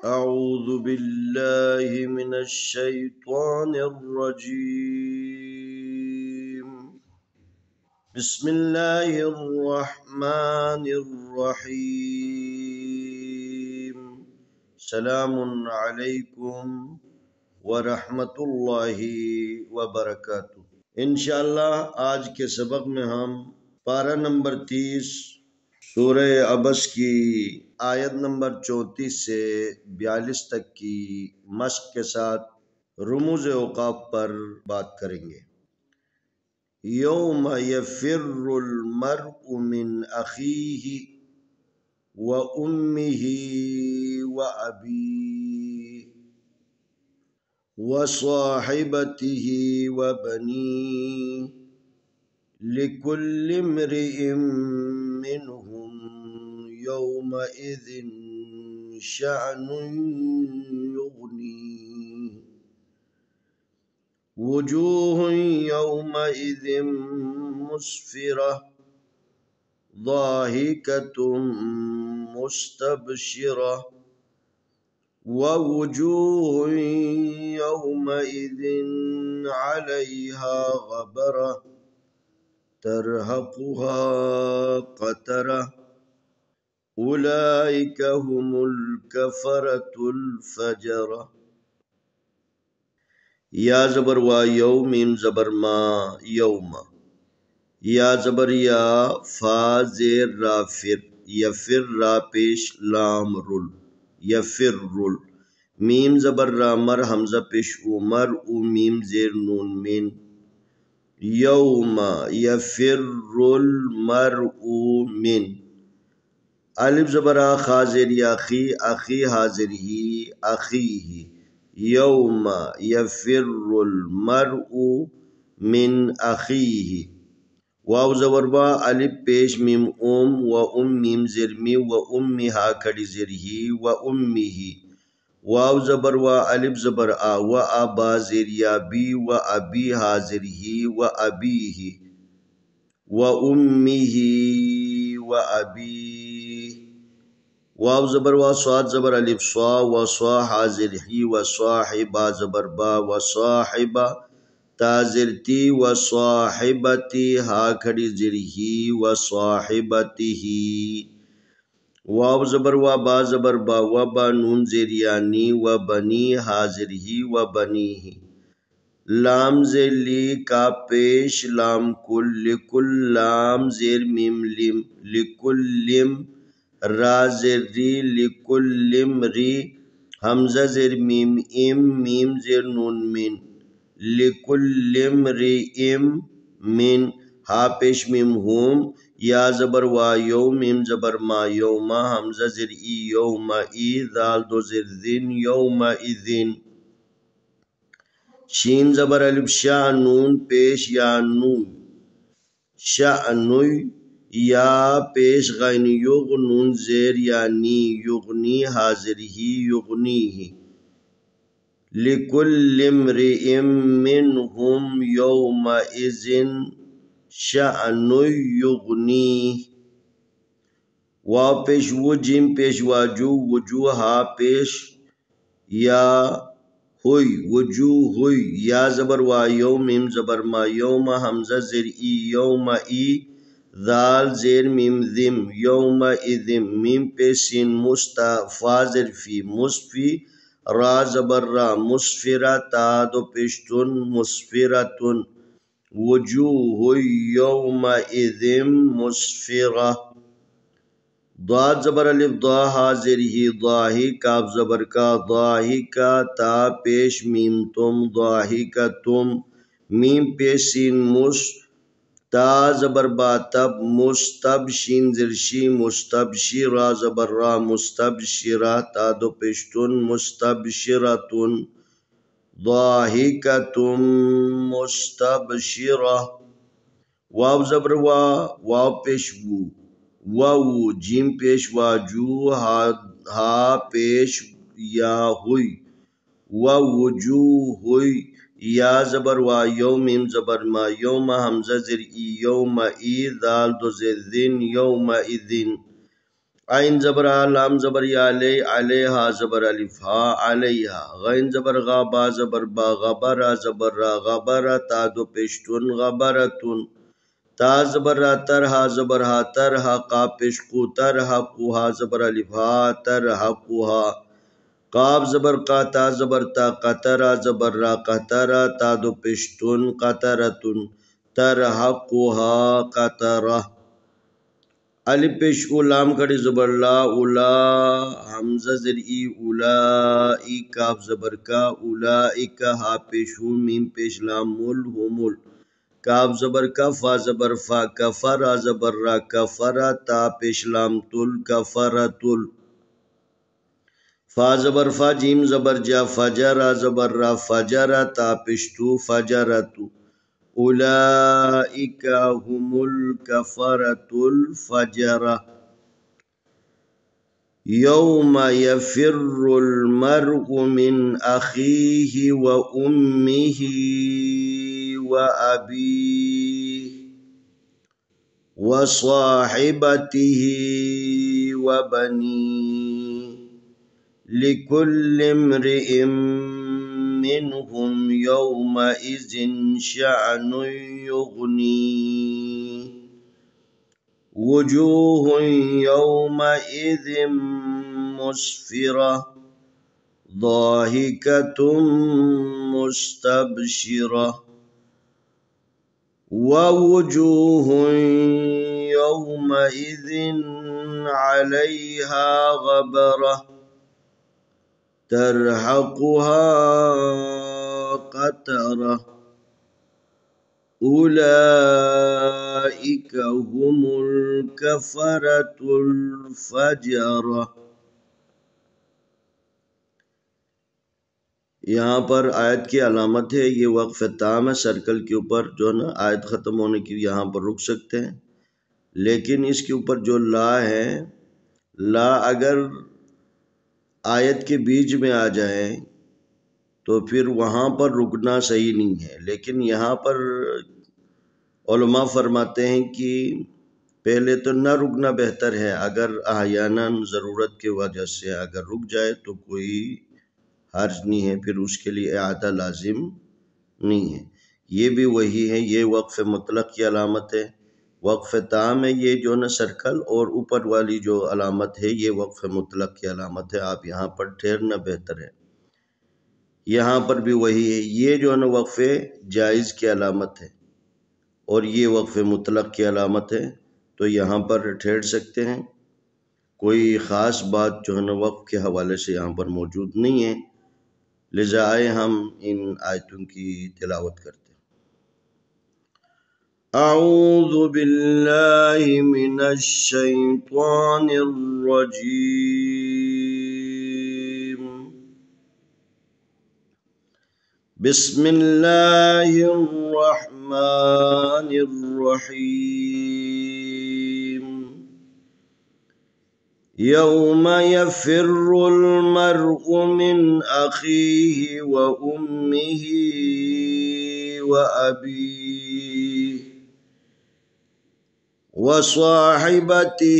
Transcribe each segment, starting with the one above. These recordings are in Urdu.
أعوذ بالله من الشيطان الرجيم. بسم الله الرحمن الرحيم. سلام عليكم ورحمة الله وبركاته. انشاءاللہ آج کے سبق میں ہم پارہ نمبر 30 سورہ عبس کی آیت نمبر 34 سے 42 تک کی مشق کے ساتھ رموز اوقاف پر بات کریں گے۔ یوم یفر المرء من اخیہ و امہ و ابیہ و صاحبتہ و بنیہ لکل امرئ منہم یومئذ شأن یغنیہ وجوہ یومئذ مسفرہ ضاحکۃ مستبشرہ ووجوہ یومئذ علیہا غبرہ ترہقها قترہ اولئک هم الکفرۃ الفجرہ۔ یا زبر وا یوم زبر ما یوم، یا زبر یا فا زیر را فر، یفر را پیش لام رل، یفر رل، میم زبر را مر حمزہ پیش عمر او میم زیر نون من، یوم یفر المرء من، الف زبر آ خا زیر یا خی، اخی حاضر ہی اخیہ، یوم یفر المرء من اخیہ، واو زبر با الف پیش میم و میم زیر می و امی ہا کھڑی زیر ہی و امیہ، واو زبر و الف زبر آ و ابا زیر یا بی و ابی حاضر ہی و ابیہ و امیہ و ابیہ، واو زبر و صاد زبر الف صا و صا حاضر ہی و صاحبہ زبر با و صاحبہ تازر تی و صاحبتی ہا کھڑی زر ہی و صاحبتہ، واو زبر و با زبر با و با نون زیر یانی و بنی حاضر ہی و بنیہ، لام زیر لی کا پیش لام کل، لکل لام زیر میم لم، لکل لم را زیر ری، لکل لم ری حمزہ زیر میم ام، میم زیر نون من، لکل امرئ من ہا پیش میم ہوم، یا زبر وا یوم زبر ما یوم حمزہ زیر ای یوم ای دال دو زیر ذن یومئذن، شین زبر الف شا نون پیش یا نو، شأنوی یا پیش غین یغ نون زیر یعنی یغنی حاضر ہی یغنیہ، لکل امرئ منہم یومئذ شأن یغنیہ، واو پیش و جیم پیش واجو وجوہا پیش یا ہوئی وجوہ ہوئی، یا زبر وا یوم زبر ما یوم حمزہ زیر ای یوم ای ذال زیر میم ذم یومئذ، میم پیش سین مستا فا زیر فی مسفی، را زبر را مسفرہ تا دو پیشتن مسفرتن، وجوہ یومئذ مسفرہ، ضاد زبر الف ضا حاضر ہی ضاحی، کاف زبر کا ضاحکہ تا پیش میم تم ضاحکتم، میم پیش سین مس تا زبر با تب مستب شین زر شی مستبشرہ زبر را مستبشرہ تا دو پیشتن مستبشرتن، ضاحکۃ مستبشرہ، واو زبر وا واو پیش وو، واو جیم پیش واجو ہا پیش یا ہوئی و وجوہ یا زبر وا یوم زبر ما یوم حمزہ زر ای یوم ای دال دو زر ذن یومئذن، عین زبر آ لام زبر یا علی علیہا زبر الف ہا علیہا غین زبر غا با زبر با غبرا زبر را غبرا تا دو پیشتون غبرتون تا زبر را ترہا زبر ہا ترہا قا پیش قو ترہا قوہا زبر الف ہا ترہا قوہا قاب زبر قا تا زبر تا قطرا زبر را قطرا تا دو پیشتون قطرتون ترہا قوہا قطرہ الف پیش او لام کڑی زبر لا اولا حمزہ زر ای اولائی کاف زبر کا اولائک ہا پیش او میم پیش لام مل ہو مل کاف زبر کا فا زبر فا کفرا زبر را کفرا تا پیش لام تل کفرا تل فا زبر فا جیم زبر جا فجرا زبر را فجرا تا پیش تو فجرا تو اولئک هم الکفرة الفجرة یوم یفر المرء من اخیه و امه و ابیه و صاحبته و بنیه لكل امرئ منهم يومئذ شأن يغنيه وجوه يومئذ مسفرة ضاحكة مستبشرة ووجوه يومئذ عليها غبرة ترهقها قترة أولئك هم الكفرة الفجرة۔ یہاں پر آیت کی علامت ہے، یہ وقف تام ہے، سرکل کے اوپر جو ہے نا آیت ختم ہونے کی یہاں پر رک سکتے ہیں، لیکن اس کے اوپر جو لا ہے، لا اگر آیت کے بیچ میں آ جائے تو پھر وہاں پر رکنا صحیح نہیں ہے، لیکن یہاں پر علماء فرماتے ہیں کہ پہلے تو نہ رکنا بہتر ہے، اگر احیاناً ضرورت کی وجہ سے اگر رک جائے تو کوئی حرج نہیں ہے، پھر اس کے لیے اعادہ لازم نہیں ہے۔ یہ بھی وہی ہے، یہ وقف مطلق کی علامت ہے، وقف تام ہے یہ جو نا سرکل، اور اوپر والی جو علامت ہے یہ وقف مطلق کی علامت ہے، آپ یہاں پر ٹھہرنا بہتر ہے۔ یہاں پر بھی وہی ہے، یہ جو نا وقف جائز کی علامت ہے اور یہ وقف مطلق کی علامت ہے، تو یہاں پر ٹھہر سکتے ہیں، کوئی خاص بات جو ہے نا وقف کے حوالے سے یہاں پر موجود نہیں ہے، لہذا آئے ہم ان آیتوں کی تلاوت کرتے ہیں۔ اعوذ باللہ من الشیطان الرجیم، بسم اللہ الرحمن الرحیم، یوم یفر المرء من اخیہ و امہ و ابیہ و صاحبتہ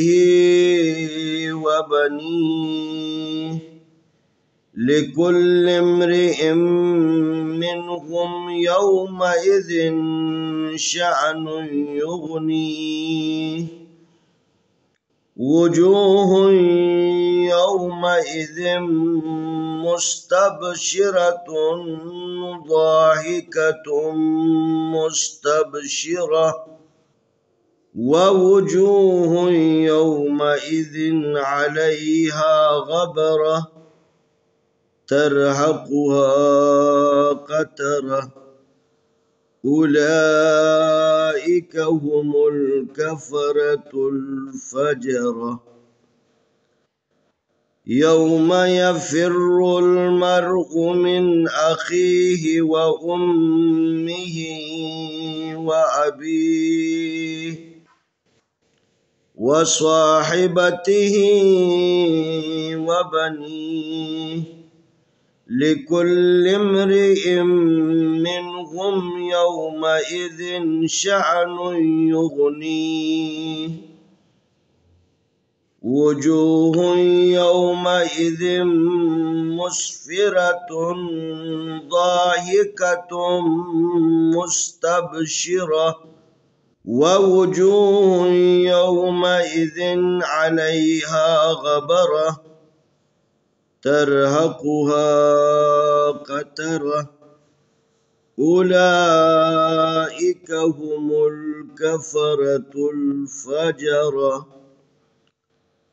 و بنیہ لكل امرئ منهم يومئذ شأن يغنيه وجوه يومئذ مستبشرة ضاحكة مستبشرة ووجوه يومئذ عليها غبرة ترهقها قترة أولئك هم الكفرة الفجرة يوم يفر المرء من أخيه وأمه وأبيه وصاحبته وبنيه لكل امرئ منهم يومئذ شأن يغنيه وجوه يومئذ مسفرة ضاحكة مستبشرة ووجوه يومئذ عليها غبرة ترهقها قترة أولئك هم الكفرة الفجرة.